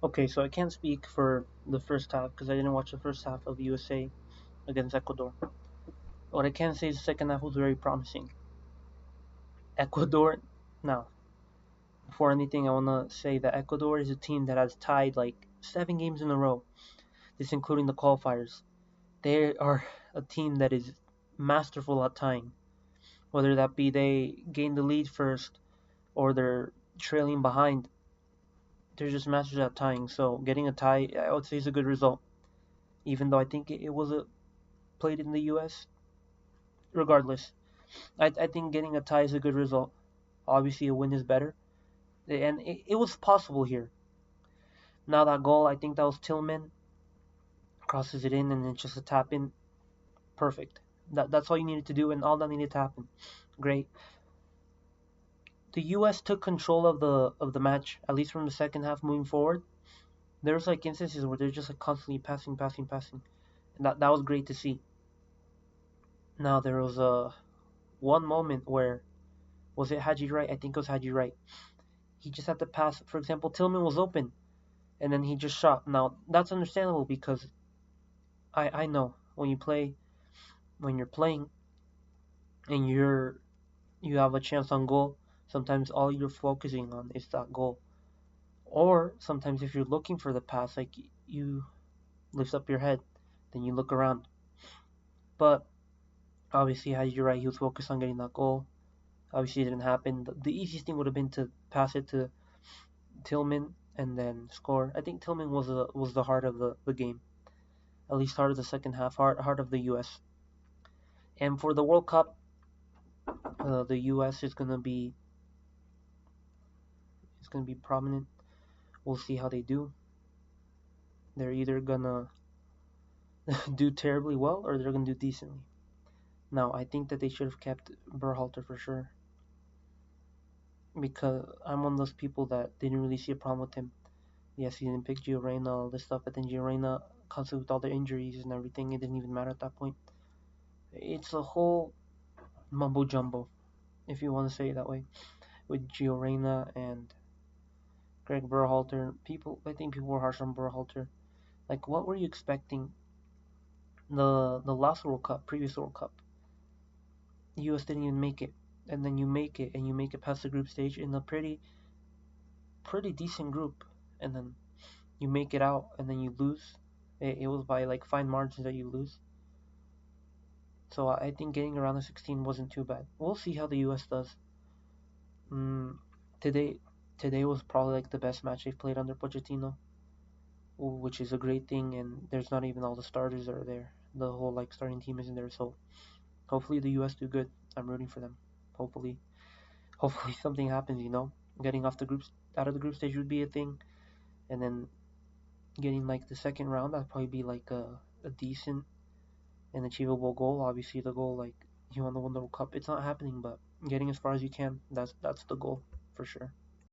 Okay, so I can't speak for the first half because I didn't watch the first half of USA against Ecuador. What I can say is the second half was very promising. Ecuador, now, before anything, I want to say that Ecuador is a team that has tied like 7 games in a row, this including the qualifiers. They are a team that is masterful at tying, whether that be they gain the lead first or they're trailing behind. They're just masters at tying. So getting a tie, I would say, is a good result. Even though I think it was played in the U.S. Regardless, I think getting a tie is a good result. Obviously, a win is better, and it was possible here. Now that goal, I think that was Tillman crosses it in, and it's just a tap in. Perfect. That's all you needed to do, and all that needed to happen. Great. The U.S. took control of the match, at least from the second half moving forward. There's like instances where they're just like constantly passing, and that was great to see. Now there was one moment where was it Haji Wright? I think it was Haji Wright. He just had to pass. For example, Tillman was open, and then he just shot. Now that's understandable because I know when you're playing and you have a chance on goal. Sometimes all you're focusing on is that goal, or sometimes if you're looking for the pass, like you lift up your head, then you look around. But obviously, Haji Wright, he was focused on getting that goal. Obviously, it didn't happen. The easiest thing would have been to pass it to Tillman and then score. I think Tillman was the heart of the game, at least heart of the second half, heart of the U.S. And for the World Cup, the U.S. is gonna be prominent. We'll see how they do. They're either gonna do terribly well or they're gonna do decently. Now, I think that they should have kept Berhalter for sure because I'm one of those people that didn't really see a problem with him. Yes, he didn't pick Gio Reyna, all this stuff, but then Gio Reyna, constantly with all the injuries and everything, it didn't even matter at that point. It's a whole mumbo jumbo, if you want to say it that way, with Gio Reyna and Greg Berhalter. I think people were harsh on Berhalter. Like, what were you expecting? The last World Cup, previous World Cup, the U.S. didn't even make it, and then you make it, and you make it past the group stage in a pretty decent group, and then you make it out, and then you lose. It was by like fine margins that you lose. So I think getting around the 16 wasn't too bad. We'll see how the U.S. does. Mm, today, today was probably like the best match they've played under Pochettino, which is a great thing. And there's not even all the starters that are there. The whole like starting team isn't there. So hopefully the U.S. do good. I'm rooting for them. Hopefully, hopefully something happens. Getting off the groups out of the group stage would be a thing, and then getting like the second round that'd probably be like a decent and achievable goal. Obviously, the goal like you want to win the World Cup. It's not happening, but getting as far as you can. That's the goal for sure.